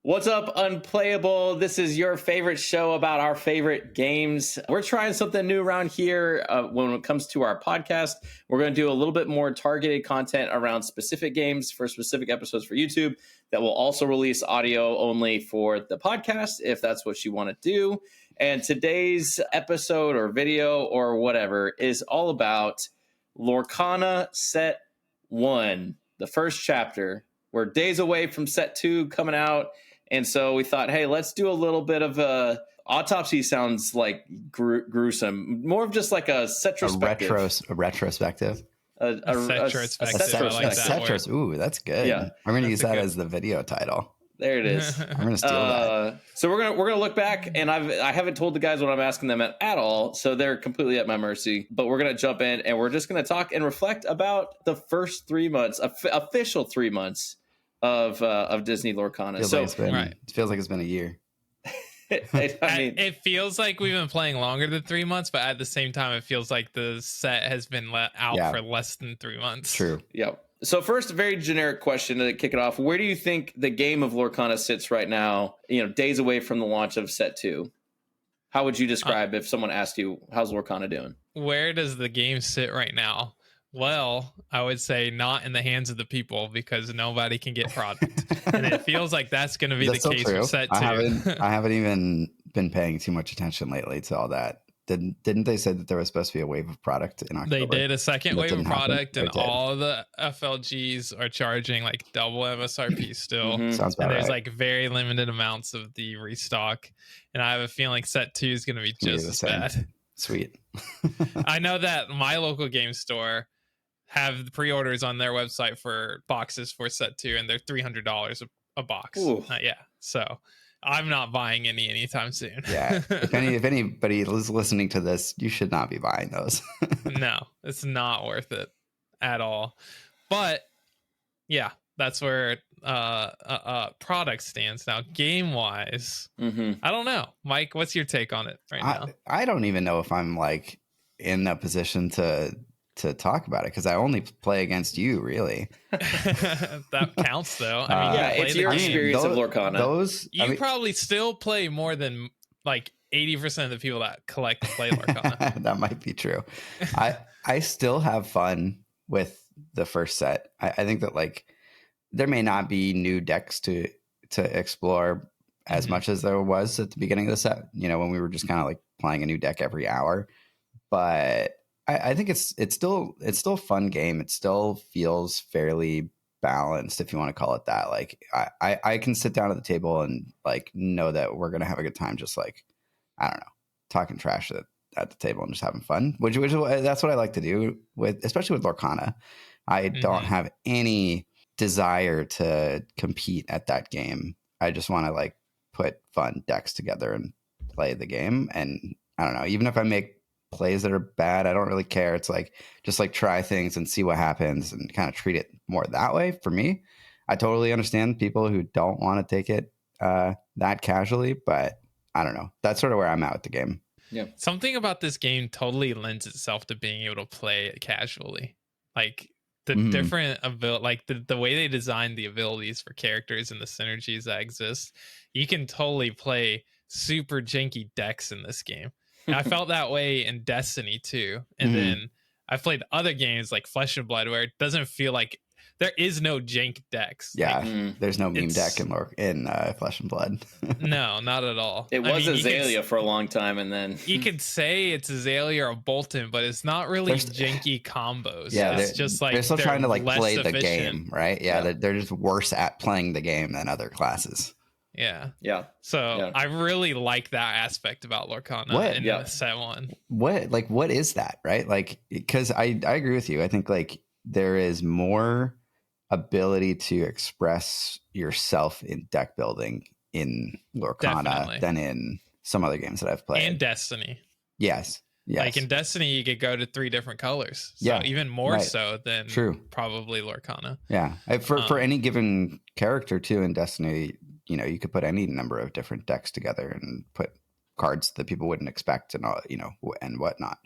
What's up, Unplayable? This is your favorite show about our favorite games. We're trying something new around here when it comes to our podcast. We're going to do a little bit more targeted content around specific games for specific episodes for YouTube that will also release audio only for the podcast, if that's what you want to do. And today's episode or video or whatever is all about Lorcana Set 1, the first chapter. We're days away from Set 2 coming out. And so we thought, hey, let's do a little bit of a autopsy. Sounds like gruesome. More of just like a SETrospective. A retrospective. A SETrospective. Ooh, that's good. Yeah, I'm going to use that as the video title. There it is. I'm going to steal that. So we're gonna look back, and I haven't told the guys what I'm asking them at all, so they're completely at my mercy. But we're gonna jump in, and we're just gonna talk and reflect about the first 3 months, official 3 months of Disney Lorcana. It feels like it's been a year. It feels like we've been playing longer than 3 months, but at the same time, it feels like the set has been let out for less than 3 months. True. Yep. So first, a very generic question to kick it off. Where do you think the game of Lorcana sits right now, days away from the launch of Set 2? How would you describe if someone asked you, how's Lorcana doing? Where does the game sit right now? Well, I would say not in the hands of the people because nobody can get product. And it feels like that's going to be the case for Set 2. I haven't even been paying too much attention lately to all that. Didn't they say that there was supposed to be a wave of product in October? They did a second wave of product, and all all the FLGs are charging like double MSRP still. Mm-hmm. Sounds about and there's right. like very limited amounts of the restock. And I have a feeling Set 2 is going to be just as bad. Sweet. I know that my local game store have the pre-orders on their website for boxes for Set 2, and they're $300 a box. So I'm not buying any anytime soon. Yeah. If anybody is listening to this, you should not be buying those. No, it's not worth it at all. But yeah, that's where product stands now. Game wise, I don't know. Mike, what's your take on it right now? I don't even know if I'm like in a position to talk about it because I only play against you, really. That counts, though. It's your experience of Lorcana. You probably still play more than like 80% of the people that play Lorcana. That might be true. I still have fun with the first set. I think that like there may not be new decks to explore as much as there was at the beginning of the set. When we were just kind of like playing a new deck every hour, but I think it's still a fun game. It still feels fairly balanced, if you want to call it that. Like I can sit down at the table and like know that we're gonna have a good time, just like I don't know, talking trash at the table and just having fun. Which that's what I like to do especially with Lorcana. I don't have any desire to compete at that game. I just want to like put fun decks together and play the game. And I don't know, even if I make plays that are bad, I don't really care. It's like just like try things and see what happens and kind of treat it more that way. For me, I totally understand people who don't want to take it that casually, but I don't know. That's sort of where I'm at with the game. Yeah, something about this game totally lends itself to being able to play it casually. Like the different like the way they designed the abilities for characters and the synergies that exist, you can totally play super janky decks in this game. And I felt that way in Destiny too. And then I played other games like Flesh and Blood where it doesn't feel like there is no jank decks. Yeah, there's no meme deck in Flesh and Blood. No, not at all. It was Azalea for a long time, and then you could say it's Azalea or Bolton, but it's not really janky combos. Yeah, it's just like they're still trying to like play efficient. The game, right? Yeah, they're just worse at playing the game than other classes. Yeah. So I really like that aspect about Lorcana in Set 1. What is that, right? Like, because I agree with you. I think like there is more ability to express yourself in deck building in Lorcana than in some other games that I've played. And Destiny. Yes. Like in Destiny, you could go to 3 different colors. So even more so than probably Lorcana. Yeah. For any given character too in Destiny, you could put any number of different decks together and put cards that people wouldn't expect and all, and whatnot.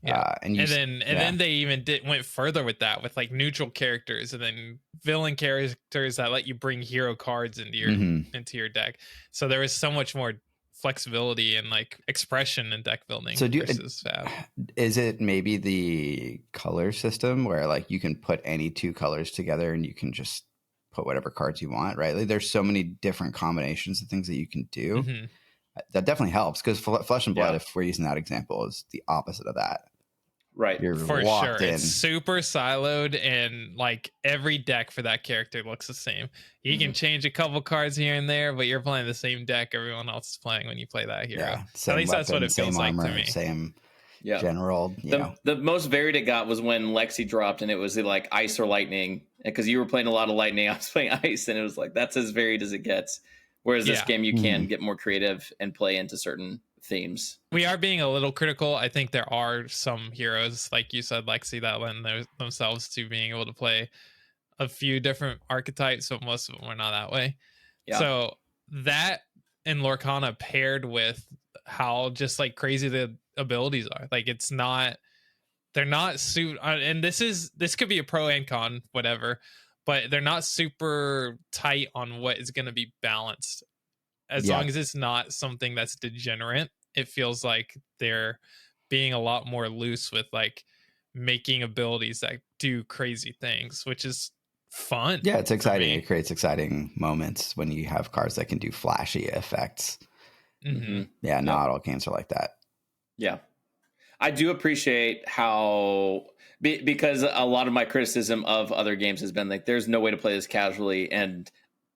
Yeah, and then they even went further with that, with like neutral characters and then villain characters that let you bring hero cards into your deck. So there was so much more flexibility and like expression in deck building. So versus Fab. Is it maybe the color system where like you can put any two colors together and you can just put whatever cards you want, right? Like there's so many different combinations of things that you can do. That definitely helps, because Flesh and Blood, if we're using that example, is the opposite of that. Right. You're For locked sure. in. It's super siloed, and like every deck for that character looks the same. You can change a couple cards here and there, but you're playing the same deck everyone else is playing when you play that hero. Yeah, At least that's what it feels like to me. Same general. The most varied it got was when Lexi dropped, and it was like ice or lightning. Because you were playing a lot of lightning, I was playing ice, and it was like that's as varied as it gets. Whereas this game, you can get more creative and play into certain themes. We are being a little critical. I think there are some heroes, like you said, Lexi, that lend themselves to being able to play a few different archetypes, but most of them are not that way. Yeah. So that and Lorcana paired with how just like crazy the abilities are. Like they're not super, and this could be a pro and con, whatever, but they're not super tight on what is going to be balanced. As long as it's not something that's degenerate, it feels like they're being a lot more loose with like making abilities that do crazy things, which is fun. Yeah, it's exciting. It creates exciting moments when you have cards that can do flashy effects. Yeah, not all games are like that. Yeah. I do appreciate how, because a lot of my criticism of other games has been like, there's no way to play this casually, and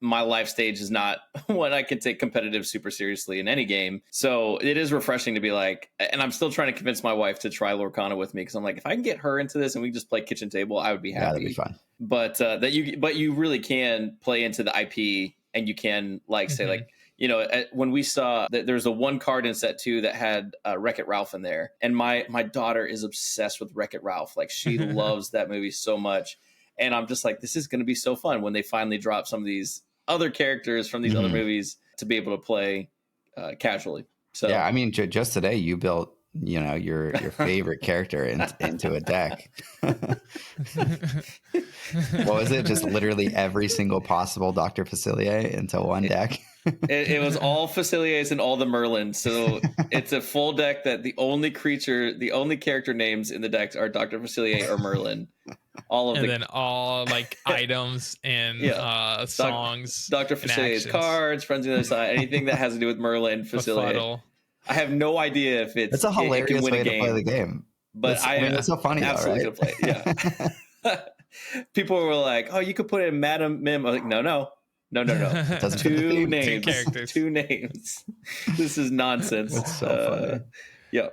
my life stage is not what I can take competitive super seriously in any game. So it is refreshing to be like, and I'm still trying to convince my wife to try Lorcana with me, because I'm like, if I can get her into this and we just play kitchen table, I would be happy. Yeah, that'd be fun. But you really can play into the IP, and you can like say like, you know, when we saw that there's a one card in set 2 that had Wreck-It Ralph in there, and my daughter is obsessed with Wreck-It Ralph. Like she loves that movie so much. And I'm just like, this is going to be so fun when they finally drop some of these other characters from these other movies to be able to play casually. So yeah, I mean, just today you built, you know, your favorite character into a deck. What was it? Just literally every single possible Dr. Facilier into one deck. It was all Faciliers and all the Merlins. So it's a full deck that the only character names in the decks are Dr. Facilier or Merlin. Then all like items and songs. Dr. Facilier's cards, Friends on the Other Side, anything that has to do with Merlin, Facilier. I have no idea if it's a hilarious way to play the game. But it's so funny, absolutely though, right? Play it. Yeah. People were like, "Oh, you could put it in Madam Mim." I was like, no. Two names. 2 characters. 2 names. This is nonsense. It's so funny. Yeah.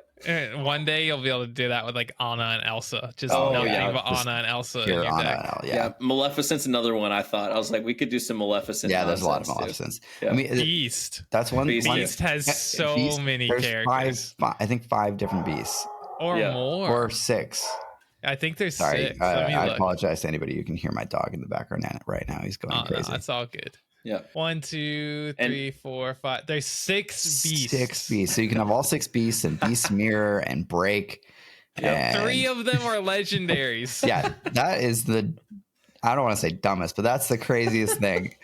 One day you'll be able to do that with like Anna and Elsa. Just nothing but Anna and Elsa in your deck. Yeah. Maleficent's another one I thought. I was like, we could do some Maleficent. Yeah, there's a lot of Maleficents. Yeah. I mean, Beast. That's one. Beast has so many characters. I think 5 different beasts. Or more. Or 6. I think there's Sorry, 6. I apologize to anybody. You can hear my dog in the background right now. He's going crazy. No, it's all good. Yeah. 1, 2, 3, 4, 5. There's 6 beasts. 6 beasts. So you can have all 6 beasts and Beast Mirror and Break. And 3 of them are legendaries. Yeah, that is I don't want to say dumbest, but that's the craziest thing.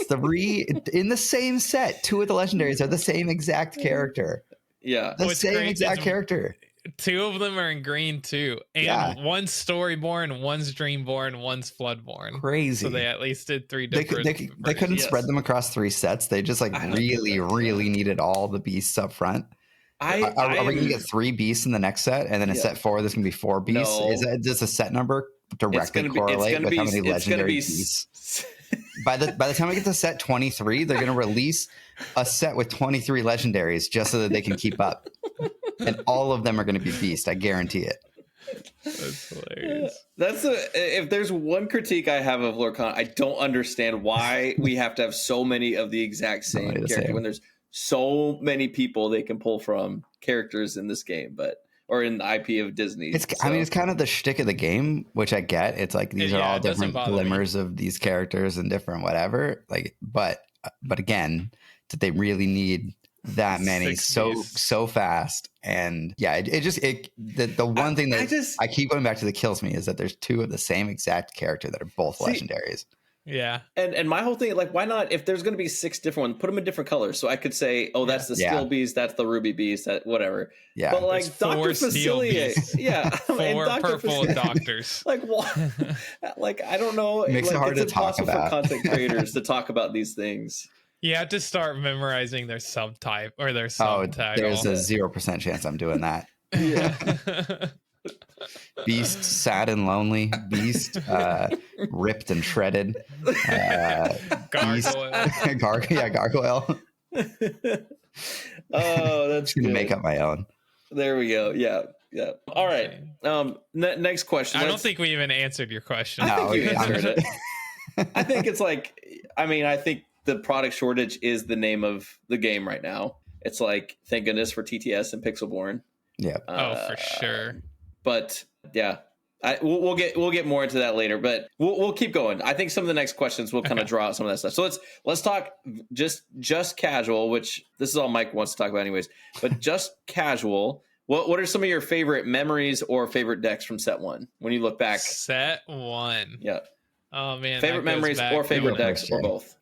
3 in the same set. 2 of the legendaries are the same exact character. Yeah. The same exact character. 2 of them are in green too, and one's Storyborn, one's Dreamborn, one's Floodborn. Crazy. So they at least did 3 different. They couldn't spread them across 3 sets. They just really needed all the beasts up front. Are we going to get 3 beasts in the next set, and then in set 4 there's going to be 4 beasts? No. Is that just a set number directly correlate with how many legendary beasts? By the time we get to set 23, they're going to release a set with 23 legendaries just so that they can keep up. And all of them are going to be beast. I guarantee it. That's hilarious. If there's one critique I have of Lorcana, I don't understand why we have to have so many of the exact same character when there's so many people they can pull from characters in this game, or in the IP of Disney. I mean, it's kind of the shtick of the game, which I get. It's like these are all different glimmers of these characters and different whatever. Like, but again, did they really need that many 60s. so fast. And yeah, the one thing that I keep going back to that kills me is that there's 2 of the same exact character that are both legendaries. Yeah. And my whole thing, like, why not, if there's going to be 6 different ones, put them in different colors. So I could say, oh, that's the steel beast, that's the ruby beast, that whatever. Yeah. But like Dr. Facilier, yeah. 4 purple doctors. Like, what? Like, I don't know. Makes it hard it's to talk impossible about. for content creators to talk about these things. You have to start memorizing their subtype or their subtitle. There's a 0% chance I'm doing that. Yeah. Beast, sad and lonely. Beast, ripped and shredded. Gargoyle. Gargoyle. Oh, that's Gonna good. make up my own. There we go. Yeah. All right. Next question. I don't think we even answered your question. I think you No, answered it. I think it's like, I think the product shortage is the name of the game right now. It's like, thank goodness for TTS and Pixelborn. Yeah. For sure. But yeah, we'll get more into that later. But we'll keep going. I think some of the next questions will kind of draw out some of that stuff. So let's talk just casual, which this is all Mike wants to talk about anyways. But just casual. What are some of your favorite memories or favorite decks from set 1 when you look back? Set 1. Yeah. Oh man. Favorite memories or favorite decks or both?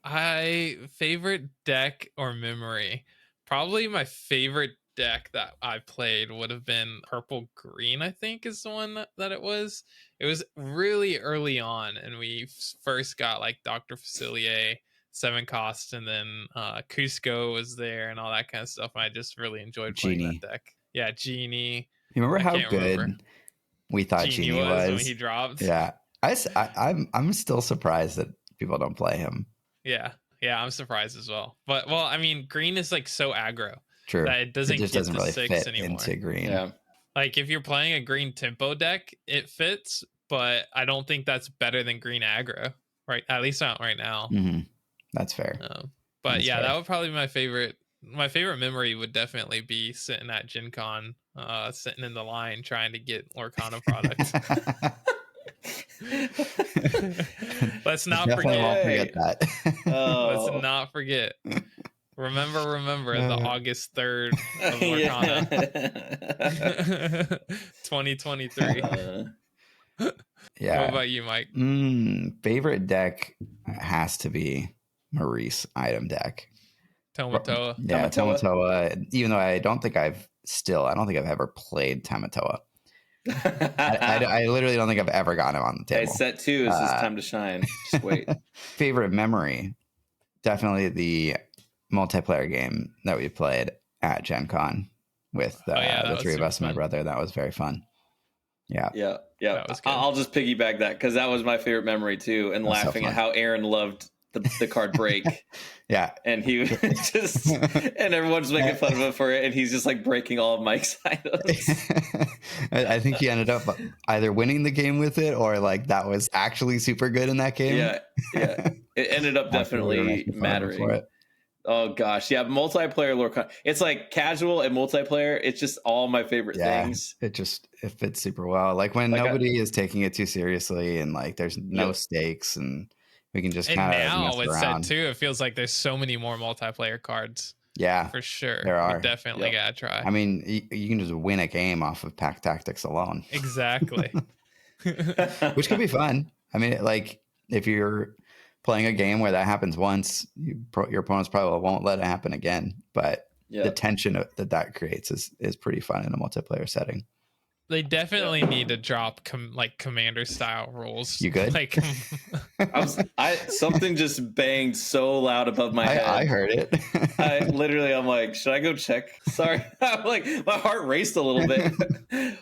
Favorite deck or memory. Probably my favorite deck that I played would have been purple green, I think is the one that it was. It was really early on, and we first got like Dr. Facilier, 7 cost, and then Cusco was there and all that kind of stuff. And I just really enjoyed playing that deck. Yeah, Genie. You remember how good we thought Genie was when he dropped? Yeah. I'm still surprised that people don't play him. Yeah, I'm surprised as well. But green is like so aggro. True. That it doesn't really 6 fit anymore. Into green. Yeah. Like if you're playing a green tempo deck, it fits, but I don't think that's better than green aggro. Right? At least not right now. Mm-hmm. That's fair. But that's fair. That would probably be my favorite. My favorite memory would definitely be sitting at Gen Con, sitting in the line trying to get Lorcana products. Let's not forget that. Let's not forget. Remember the August 3rd of Lorcana. 2023. Yeah. What about you, Mike? Favorite deck has to be Maurice item deck. Tamatoa. Yeah, Tamatoa. Even though I don't think I've ever played Tamatoa. I literally don't think I've ever gotten him on the table. Okay, set 2 is his time to shine. Just wait. Favorite memory, definitely the multiplayer game that we played at Gen Con with the 3 of us and my brother. That was very fun. Yeah. I'll just piggyback that because that was my favorite memory too, and laughing at how Aaron loved the card break. Yeah. And he just and everyone's making fun of him for it, and he's just like breaking all of Mike's items. I think he ended up either winning the game with it or like that was actually super good in that game. Yeah. It ended up definitely mattering. Oh gosh, yeah, multiplayer Lorcana. It's like casual and multiplayer. It's just all my favorite things. It fits super well. Like when nobody is taking it too seriously and like there's no stakes and we can just kind of now with set 2, it feels like there's so many more multiplayer cards. Yeah, for sure. There are. We definitely gotta try. I mean, you can just win a game off of pack tactics alone. Exactly. Which can be fun. I mean, like if you're playing a game where that happens once, your opponents probably won't let it happen again. But the tension that creates is pretty fun in a multiplayer setting. They definitely need to drop commander style rules. You good? Like something just banged so loud above my head. I heard it. I'm like, should I go check? Sorry. I'm like, my heart raced a little bit.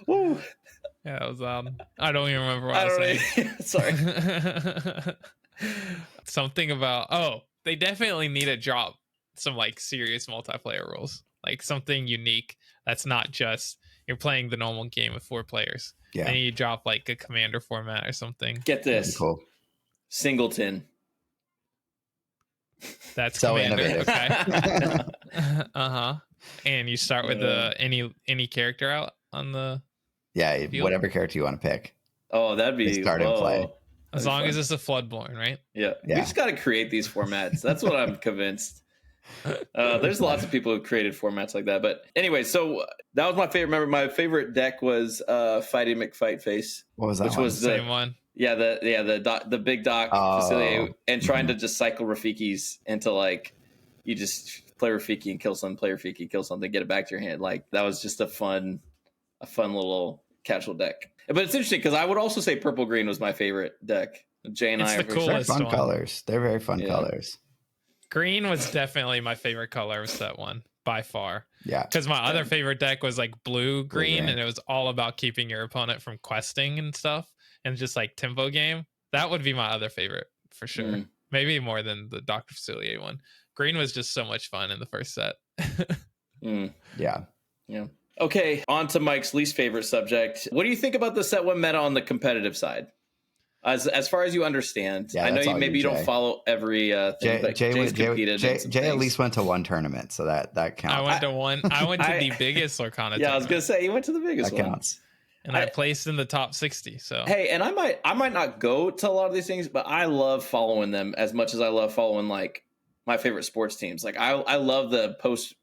Woo. Yeah, that was loud. I don't even remember what I was saying. Sorry. Something about they definitely need to drop some like serious multiplayer rules, like something unique that's not just you're playing the normal game with 4 players. Yeah, and you drop like a commander format or something. Get this, cool. Singleton. That's so commander. Innovative. Okay. And you start with any character out on the field? Whatever character you want to pick. Oh, that'd be start and play. As long as it's a Floodborn, right? Yeah. We just got to create these formats. That's what I'm convinced. There's lots of people who've created formats like that. But anyway, so that was my favorite. Remember, my favorite deck was Fighty McFightface. What was that Which one? was the Same one. Yeah, the big doc facility, and trying to just cycle Rafikis into like you just play Rafiki and kill something, play Rafiki, kill something, get it back to your hand. Like that was just a fun little casual deck. But it's interesting because I would also say purple green was my favorite deck. Jay and It's I the are very coolest They're fun one. colors. They're very fun colors. Green was definitely my favorite color of set one by far. Yeah. Because my other favorite deck was like blue green, Blue-green. and it was all about keeping your opponent from questing and stuff, and just like tempo game. That would be my other favorite for sure. Maybe more than the Dr. Facilier one. Green was just so much fun in the first set. Yeah. Okay, on to Mike's least favorite subject. What do you think about the set one meta on the competitive side? As far as you understand, Yeah, I know that's you all maybe you you, don't Jay. follow every thing, but Jay's competed. Jay at least went to one tournament, so that counts. I went to one. I went to the biggest Lorcana. Yeah, I was gonna say you went to the biggest that one. counts. And I placed in the top 60. So hey, and I might not go to a lot of these things, but I love following them as much as I love following like my favorite sports teams. Like I love the post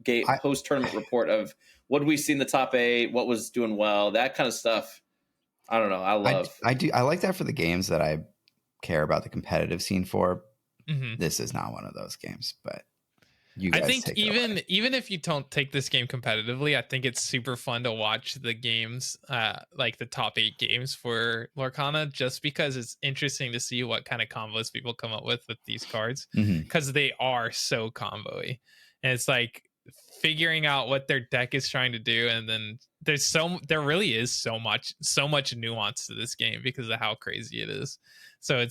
tournament report of what we see in the top 8, what was doing well, that kind of stuff. I don't know. I love. I like that for the games that I care about the competitive scene for. This is not one of those games, but you guys I think take even if you don't take this game competitively, I think it's super fun to watch the games, like the top 8 games for Lorcana, just because it's interesting to see what kind of combos people come up with these cards, because they are so combo-y. And it's like figuring out what their deck is trying to do, and then there really is so much nuance to this game because of how crazy it is. So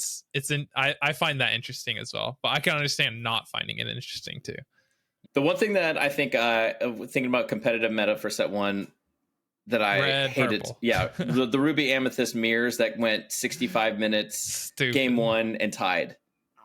I find that interesting as well, but I can understand not finding it interesting too. The one thing that I think, thinking about competitive meta for set one, that I hated, purple. the Ruby Amethyst mirrors that went 65 minutes, Stupid. game 1 and tied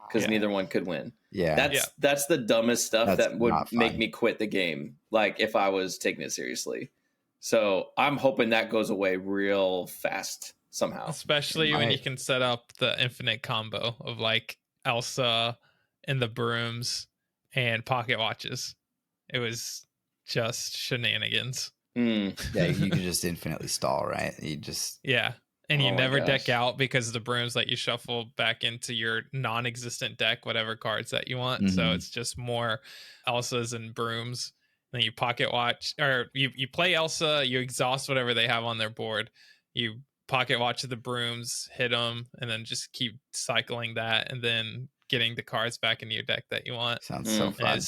because neither one could win. Yeah, that's the dumbest stuff that would make fun. me quit the game. Like if I was taking it seriously. So I'm hoping that goes away real fast somehow. Especially when you can set up the infinite combo of like Elsa and the brooms and pocket watches. It was just shenanigans. Yeah, you can just infinitely stall, right? And you never gosh. deck out because the brooms let you shuffle back into your non-existent deck whatever cards that you want. So it's just more Elsas and brooms. And then you pocket watch, or you play Elsa, you exhaust whatever they have on their board, you pocket watch the brooms, hit them, and then just keep cycling that, and then getting the cards back into your deck that you want. Sounds so fun.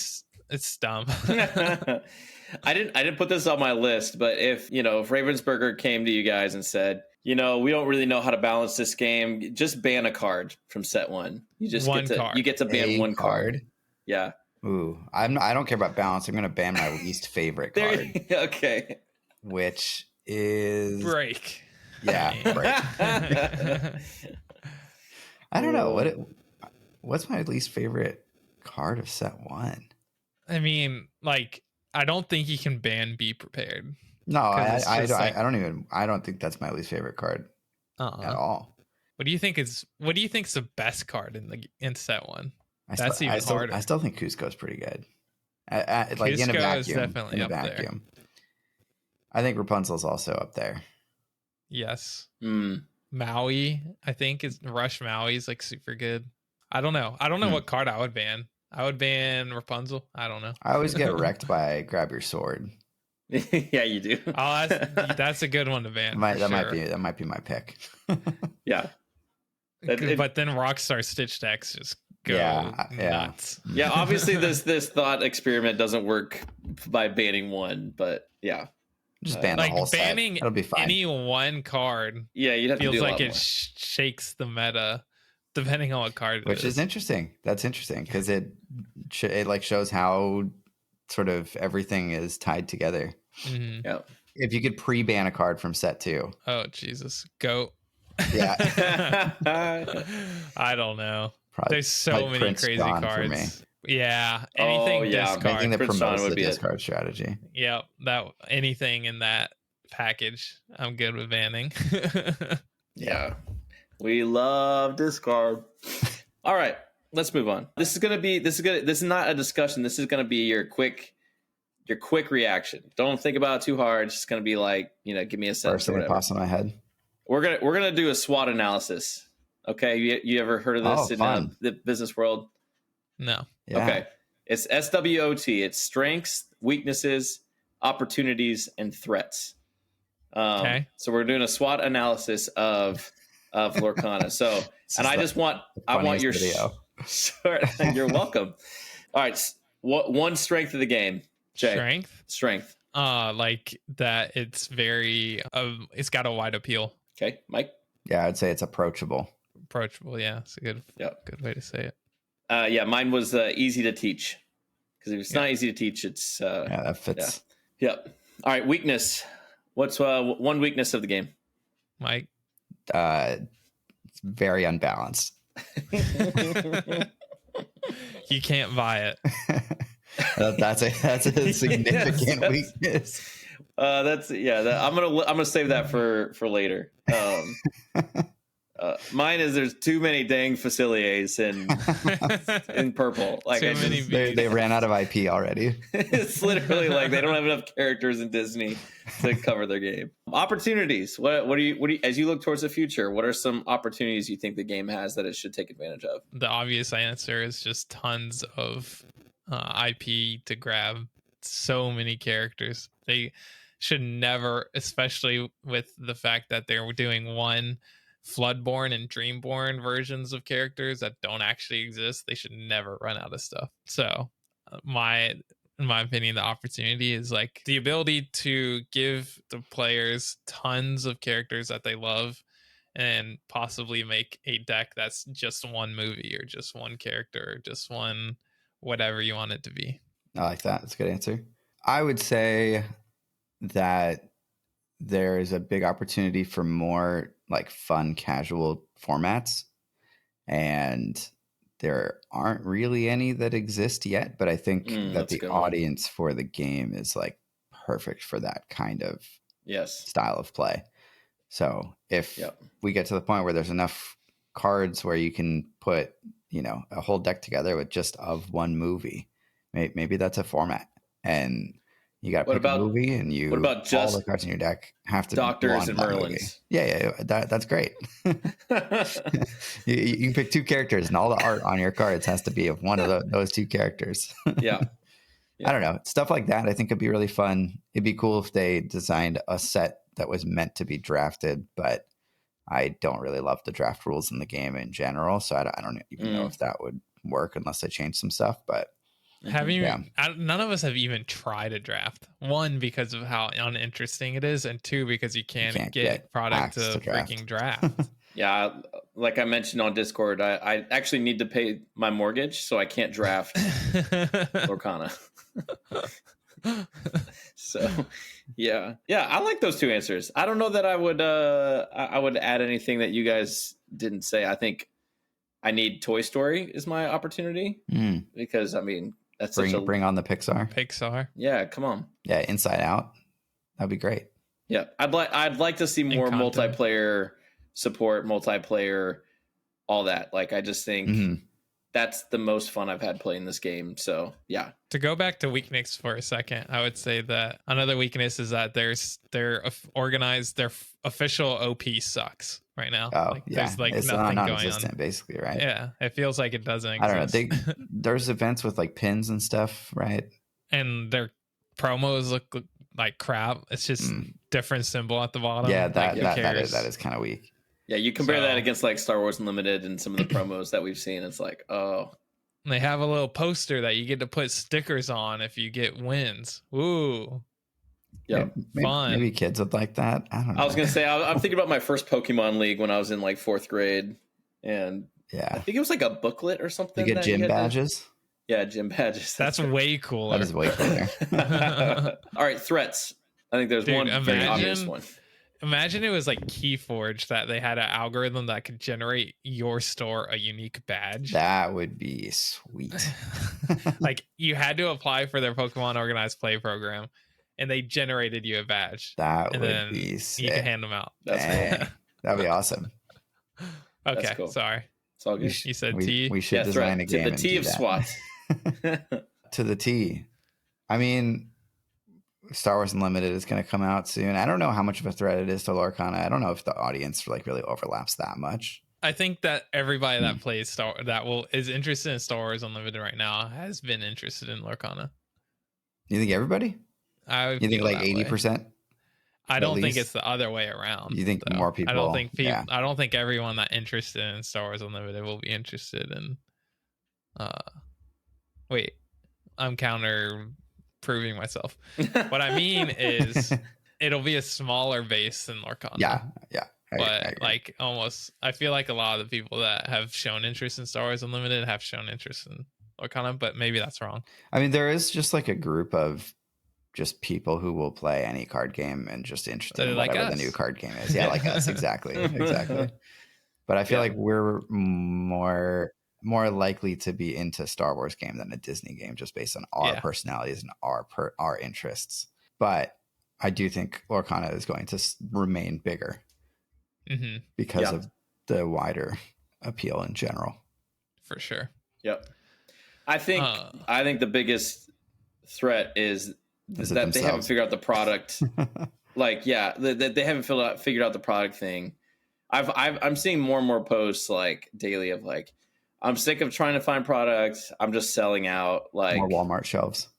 It's dumb. I didn't put this on my list, but if Ravensburger came to you guys and said, we don't really know how to balance this game, just ban a card from set one. You just get to ban one card. Yeah. Ooh, I don't care about balance. I'm going to ban my least favorite card. Okay. Which is Break. Yeah, break. I don't know what's my least favorite card of set one. I mean, like, I don't think you can ban Be Prepared. No, I don't think that's my least favorite card at all. What do you think is the best card in set one? That's even harder. I still think Cusco's pretty good. Like Cusco in a vacuum, is definitely up there. I think Rapunzel's also up there. Yes. Maui, I think Rush Maui is like super good. I don't know what card I would ban. I would ban Rapunzel. I don't know. I always get wrecked by Grab Your Sword. Yeah, you do. Oh, that's a good one to ban. That might be my pick. Yeah. But then Rockstar Stitch decks just go nuts. Yeah, obviously this thought experiment doesn't work by banning one, but yeah. Just ban the whole set. Banning It'll be fine. Any one card you'd have to do a lot like it more. Shakes the meta depending on what card it Which is interesting. That's interesting because it like shows how sort of everything is tied together. Yeah. If you could pre-ban a card from set 2. Oh Jesus, go. Yeah. I don't know. Probably, There's so many Prince crazy John cards. For me. Yeah, anything discard. Anything that Prince promotes John the would be discard strategy. Yep, anything in that package, I'm good with banning. Yeah. We love discard. All right. let's move on. This is not a discussion. This is gonna be your quick reaction. Don't think about it too hard. It's just gonna be like, give me a sentence First or thing that whatever. pops in my head. We're gonna do a SWOT analysis. Okay, you ever heard of this in the business world? No. Yeah. Okay, it's SWOT. It's strengths, weaknesses, opportunities, and threats. Okay. So we're doing a SWOT analysis of Lorcana. So, and I want your video. You're welcome. All right, one strength of the game. Jay. Strength. Like that. It's very. It's got a wide appeal. Okay, Mike. Yeah, I'd say it's approachable. Approachable. Yeah, it's a good way to say it. Yeah, mine was easy to teach, because if it's not easy to teach, it's yeah, that fits. Yeah. Yep. All right, weakness. What's one weakness of the game? Mike. It's very unbalanced. You can't buy it. That's a significant weakness. I'm gonna save that for later. Mine is there's too many dang faciliers in purple. Like they ran out of IP already. It's literally like they don't have enough characters in Disney to cover their game. Opportunities. What do you as you look towards the future? What are some opportunities you think the game has that it should take advantage of? The obvious answer is just tons of IP to grab. So many characters. They should never, especially with the fact that they're doing one Floodborn and Dreamborn versions of characters that don't actually exist. They should never run out of stuff. So in my opinion, the opportunity is like the ability to give the players tons of characters that they love and possibly make a deck that's just one movie or just one character or just one whatever you want it to be. I like that. That's a good answer. I would say that there is a big opportunity for more like fun casual formats, and there aren't really any that exist yet, but I think that the audience for the game is like perfect for that kind of style of play. So if we get to the point where there's enough cards where you can put a whole deck together with just of one movie, maybe that's a format, and you got to pick a movie, and all the cards in your deck have to Doctors and Merlins. Yeah, that's great. you can pick two characters, and all the art on your cards has to be of one of those two characters. Yeah. I don't know. Stuff like that I think would be really fun. It'd be cool if they designed a set that was meant to be drafted, but I don't really love the draft rules in the game in general, so I don't even know if that would work unless they change some stuff, but none of us have even tried a draft. One, because of how uninteresting it is, and two, because you can't get product to freaking draft. Yeah, like I mentioned on Discord, I actually need to pay my mortgage, so I can't draft Lorcana. So yeah, I like those two answers. I don't know that I would add anything that you guys didn't say. I think I need Toy Story is my opportunity, because I mean that's bring on the Pixar. Yeah, come on. Yeah, Inside Out. That'd be great. Yeah, I'd like to see more multiplayer support, multiplayer, all that. Like I just think that's the most fun I've had playing this game. So yeah. To go back to weakness for a second, I would say that another weakness is that their official OP sucks right now. There's like it's nothing going on, basically, right? Yeah, it feels like it doesn't exist. I don't know. There's events with like pins and stuff, right? And their promos look like crap. It's just different symbol at the bottom. Yeah, that is kind of weak. Yeah, you compare that against like Star Wars Unlimited and some of the promos that we've seen. It's like, oh. They have a little poster that you get to put stickers on if you get wins. Ooh. Yeah, fun. Maybe kids would like that. I don't know. I was going to say, I'm thinking about my first Pokemon League when I was in like 4th grade. And I think it was like a booklet or something. You get gym badges? Yeah, gym badges. That's way cooler. That is way cooler. All right, threats. I think there's one very obvious one. Imagine it was like Keyforge, that they had an algorithm that could generate your store a unique badge. That would be sweet. Like you had to apply for their Pokemon Organized Play program, and they generated you a badge. That would be sick. You can hand them out. That's cool. That'd be awesome. Okay, cool. Sorry. It's all good. You said T? We should design a game. The and T do of that. SWAT. To the T. I mean, Star Wars Unlimited is going to come out soon. I don't know how much of a threat it is to Lorcana. I don't know if the audience like really overlaps that much. I think that everybody that plays is interested in Star Wars Unlimited right now has been interested in Lorcana. You think everybody? You think like 80%? I don't think it's the other way around. You think more people? I don't think people. Yeah. I don't think everyone that interested in Star Wars Unlimited will be interested in. Wait, I'm counter proving myself. What I mean is, it'll be a smaller base than Lorcana. Yeah. But like almost, I feel like a lot of the people that have shown interest in Star Wars Unlimited have shown interest in Lorcana, but maybe that's wrong. I mean, there is just like a group of just people who will play any card game and just interested in whatever the new card game is. Yeah, like us. Exactly. But I feel like we're more likely to be into a Star Wars game than a Disney game, just based on our personalities and our interests. But I do think Lorcana is going to remain bigger because of the wider appeal in general. For sure. Yep. I think the biggest threat is that they haven't figured out the product. They haven't figured out the product thing. I'm seeing more and more posts like daily of like, I'm sick of trying to find products. I'm just selling out. Like more Walmart shelves.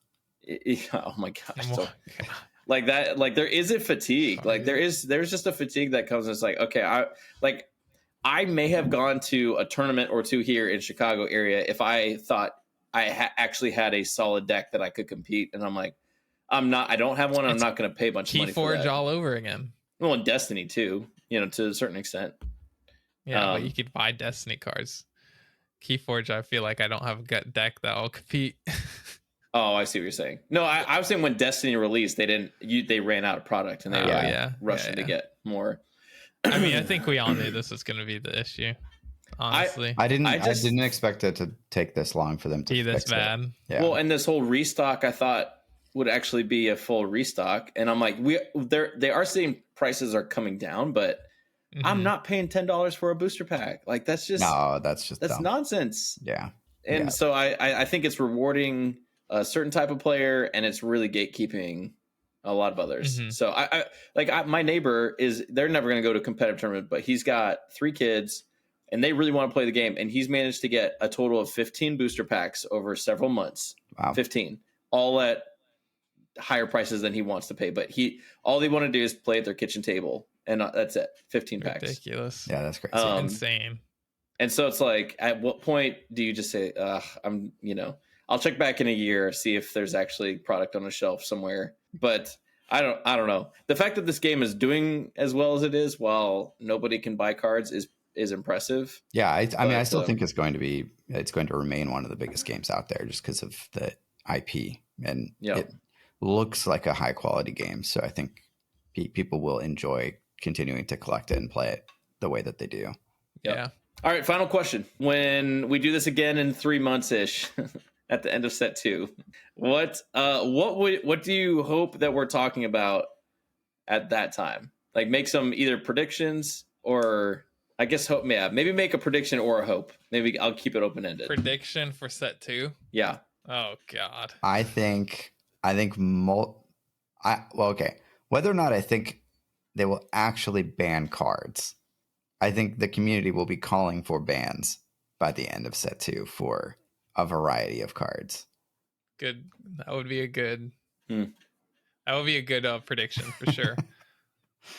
Oh my gosh. Like that, like there is a fatigue. Like there's just a fatigue that comes. And it's like, okay, I may have gone to a tournament or two here in Chicago area if I thought I actually had a solid deck that I could compete. And I'm like, I don't have one. I'm not going to pay a bunch of money for that. Keyforge all over again. Well, in Destiny too, to a certain extent. Yeah, but you could buy Destiny cards. Keyforge, I feel like I don't have a gut deck that will compete. Oh, I see what you're saying. No, I was saying when Destiny released, they ran out of product and they were rushing to get more. I mean, I think we all knew this was going to be the issue. Honestly, I didn't expect it to take this long for them to be this bad. Yeah. Well, and this whole restock, I thought would actually be a full restock, and I'm like, they are saying prices are coming down, but I'm not paying $10 for a booster pack. Like that's dumb. Nonsense. Yeah. And so I think it's rewarding a certain type of player, and it's really gatekeeping a lot of others. So my neighbor they're never going to go to a competitive tournament, but he's got 3 kids and they really want to play the game. And he's managed to get a total of 15 booster packs over several months. Wow. 15, all at higher prices than he wants to pay. But all they want to do is play at their kitchen table. And that's it. 15 packs. Ridiculous. Yeah, that's crazy. Insane. And so it's like, at what point do you just say, I'll check back in a year, see if there's actually product on a shelf somewhere. But I don't know. The fact that this game is doing as well as it is while nobody can buy cards is impressive. Yeah, I still think it's going to remain one of the biggest games out there just because of the IP. And it looks like a high quality game. So I think people will enjoy continuing to collect it and play it the way that they do. Yeah. All right, final question. When we do this again in 3 months-ish at the end of set 2, what do you hope that we're talking about at that time? Like make some either predictions or I guess hope. Yeah, maybe make a prediction or a hope. Maybe I'll keep it open-ended. Prediction for set 2? Yeah. Oh God. I think whether or not I think they will actually ban cards, I think the community will be calling for bans by the end of set 2 for a variety of cards. Good. That would be a good. That would be a good prediction for sure.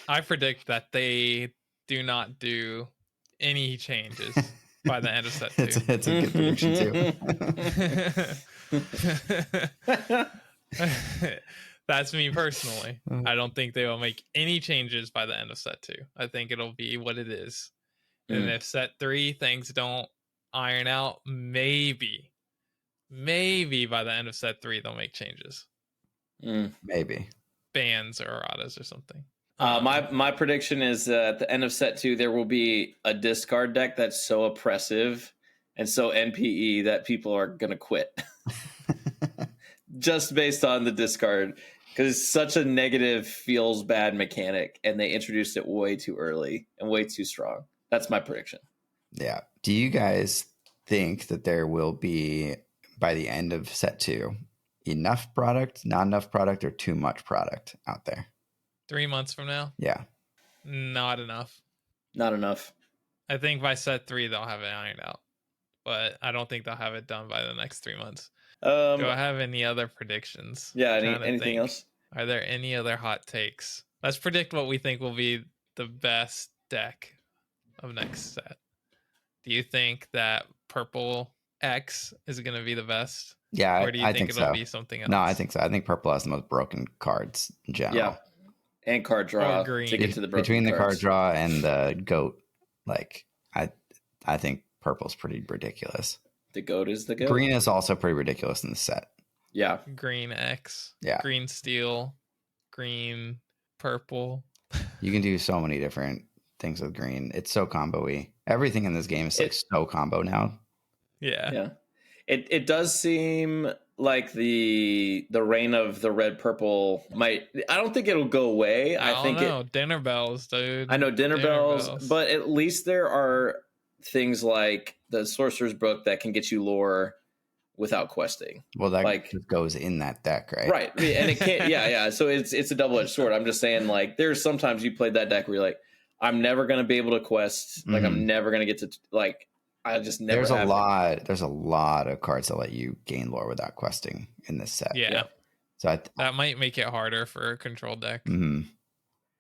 I predict that they do not do any changes by the end of set 2. It's a good prediction too. That's me personally. I don't think they will make any changes by the end of set 2. I think it'll be what it is. And if set 3 things don't iron out, maybe by the end of set 3 they'll make changes. Maybe bans or erratas or something. My prediction is at the end of set 2 there will be a discard deck that's so oppressive and so NPE that people are gonna quit just based on the discard, because it's such a negative, feels bad mechanic, and they introduced it way too early and way too strong. That's my prediction. Yeah, Do you guys think that there will be, by the end of set 2, enough product, not enough product, or too much product out there? 3 months from now? Yeah. Not enough. Not enough. I think by set 3 they'll have it ironed out, but I don't think they'll have it done by the next 3 months. Do I have any other predictions? Yeah. Anything else? Are there any other hot takes? Let's predict what we think will be the best deck of next set. Do you think that purple X is going to be the best? Yeah, or do you I think think it'll so. be something else? No, I think so. I think purple has the most broken cards in general. Yeah. And card draw Or green. to get to the broken Between the card cards. draw and the goat, like I think purple's pretty ridiculous. The goat is the goat. Green is also pretty ridiculous in the set. Yeah. Green X. Yeah. Green steel. Green purple. You can do so many different things with green. It's so combo-y. Everything in this game is like so combo now. Yeah. Yeah. It does seem like the reign of the red purple might. I don't think it'll go away. I think dinner bells, dude. I know dinner bells, but at least there are things like the Sorcerer's Book that can get you lore without questing. Well, that like just goes in that deck, right? Right, and it can't. Yeah. So it's a double-edged sword. I'm just saying, like, there's sometimes you played that deck where you're like, I'm never gonna be able to quest. Like, I'm never gonna get to like. I just never. There's a lot of cards that let you gain lore without questing in this set. Yeah. So that might make it harder for a control deck.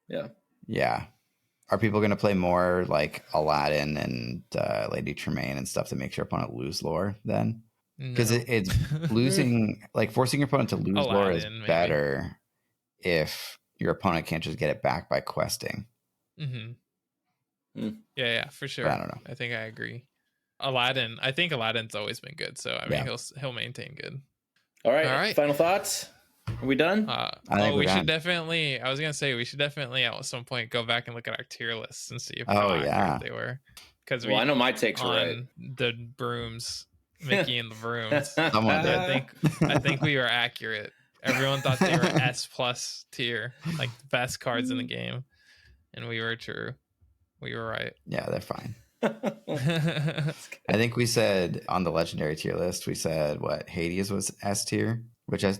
Yeah. Yeah. Are people going to play more like Aladdin and Lady Tremaine and stuff that makes your opponent lose lore then? Because it's losing, like forcing your opponent to lose lore is better if your opponent can't just get it back by questing. Yeah, for sure. But I don't know. I think I agree. Aladdin, I think Aladdin's always been good, so I mean he'll maintain good. All right. Final thoughts? Are we done? We should definitely. I was gonna say we should definitely at some point go back and look at our tier lists and see if how accurate they were. Because I know my takes were right. The brooms, Mickey and the brooms. Someone did. I think we were accurate. Everyone thought they were S+ tier, like the best cards in the game, and we were true. We were right. Yeah, they're fine. I think we said on the legendary tier list, we said what Hades was S tier, which I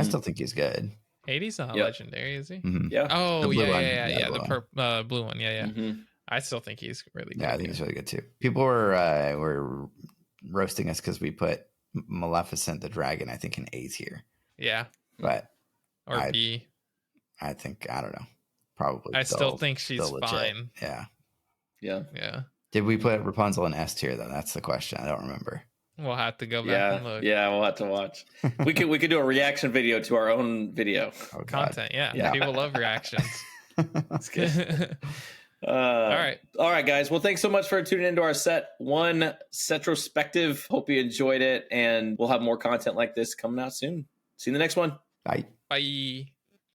still think he's good. Hades not legendary, is he? Yeah. Oh, the the blue one. Yeah. I still think he's really good. Yeah, I think he's really good too. People were roasting us because we put Maleficent the dragon, I think, in A tier. Yeah. But B. I think, I don't know. Probably. I still think she's fine. Yeah. Yeah. Did we put Rapunzel in S tier though? That's the question. I don't remember. We'll have to go back and look. Yeah, we'll have to watch. We could do a reaction video to our own video. Content. Yeah. People love reactions. That's good. All right, guys. Well, thanks so much for tuning into our set 1 SETrospective. Hope you enjoyed it, and we'll have more content like this coming out soon. See you in the next one. Bye. Bye.